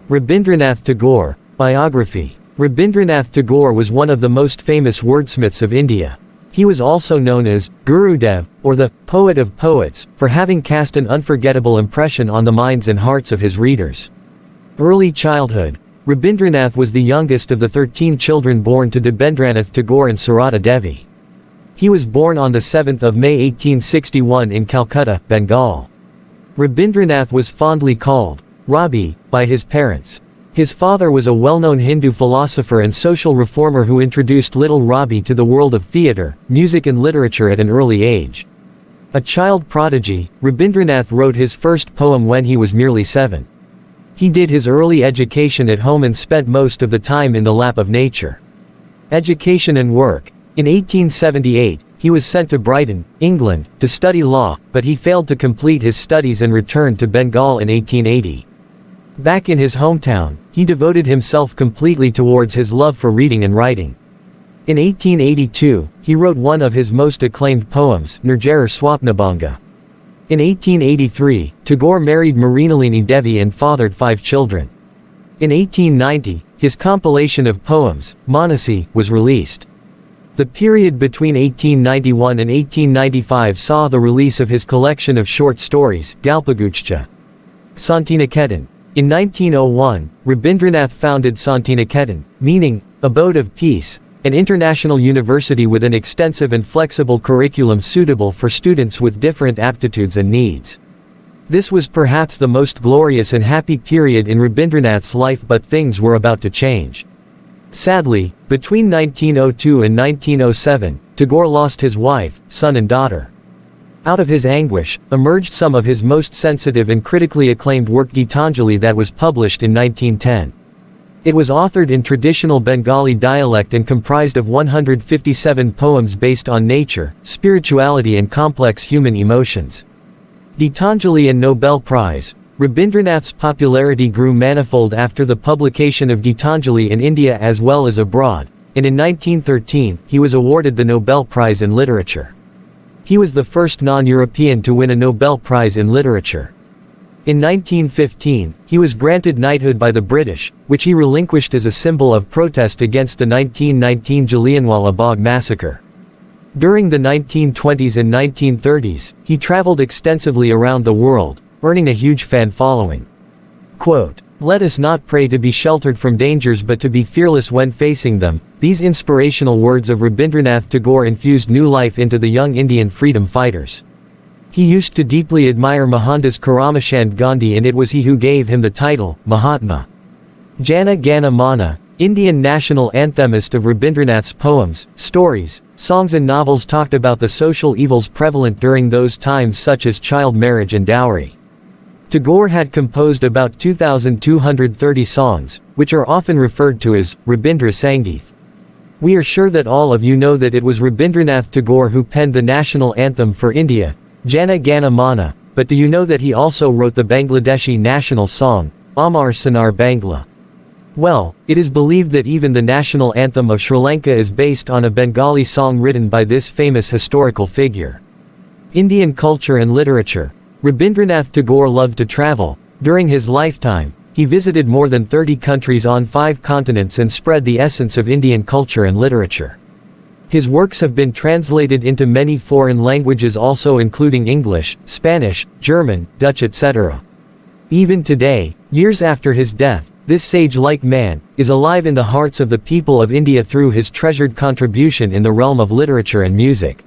Rabindranath Tagore, biography. Rabindranath Tagore was one of the most famous wordsmiths of India. He was also known as Gurudev, or the poet of poets, for having cast an unforgettable impression on the minds and hearts of his readers. Early childhood. Rabindranath was the youngest of the 13 children born to Rabindranath Tagore and Sarada Devi. He was born on the 7th of May 1861 in Calcutta, Bengal. Rabindranath was fondly called Rabi by his parents. His father was a well-known Hindu philosopher and social reformer who introduced little Rabi to the world of theatre, music and literature at an early age. A child prodigy, Rabindranath wrote his first poem when he was merely 7. He did his early education at home and spent most of the time in the lap of nature. Education and work. In 1878, he was sent to Brighton, England, to study law, but he failed to complete his studies and returned to Bengal in 1880. Back in his hometown, he devoted himself completely towards his love for reading and writing. In 1882, he wrote one of his most acclaimed poems, Nirjarar Swapnabhanga. In 1883, Tagore married Mrinalini Devi and fathered 5 children. In 1890, his compilation of poems, Manasi, was released. The period between 1891 and 1895 saw the release of his collection of short stories, Galpaguchcha. Santiniketan. In 1901, Rabindranath founded Santiniketan, meaning, abode of peace, an international university with an extensive and flexible curriculum suitable for students with different aptitudes and needs. This was perhaps the most glorious and happy period in Rabindranath's life, but things were about to change. Sadly, between 1902 and 1907, Tagore lost his wife, son and daughter. Out of his anguish, emerged some of his most sensitive and critically acclaimed work, Gitanjali, that was published in 1910. It was authored in traditional Bengali dialect and comprised of 157 poems based on nature, spirituality and complex human emotions. Gitanjali and Nobel Prize. Rabindranath's popularity grew manifold after the publication of Gitanjali in India as well as abroad, and in 1913, he was awarded the Nobel Prize in Literature. He was the first non-European to win a Nobel Prize in Literature. In 1915, he was granted knighthood by the British, which he relinquished as a symbol of protest against the 1919 Jallianwala Bagh massacre. During the 1920s and 1930s, he traveled extensively around the world, earning a huge fan following. Quote, "Let us not pray to be sheltered from dangers but to be fearless when facing them." These inspirational words of Rabindranath Tagore infused new life into the young Indian freedom fighters. He used to deeply admire Mohandas Karamchand Gandhi, and it was he who gave him the title, Mahatma. Jana Gana Mana, Indian national anthemist of Rabindranath's poems, stories, songs and novels talked about the social evils prevalent during those times such as child marriage and dowry. Tagore had composed about 2,230 songs, which are often referred to as Rabindra Sangeet. We are sure that all of you know that it was Rabindranath Tagore who penned the national anthem for India, Jana Gana Mana, but do you know that he also wrote the Bangladeshi national song, Amar Sonar Bangla? Well, it is believed that even the national anthem of Sri Lanka is based on a Bengali song written by this famous historical figure. Indian culture and literature. Rabindranath Tagore loved to travel. During his lifetime, he visited more than 30 countries on 5 continents and spread the essence of Indian culture and literature. His works have been translated into many foreign languages also, including English, Spanish, German, Dutch, etc. Even today, years after his death, this sage-like man is alive in the hearts of the people of India through his treasured contribution in the realm of literature and music.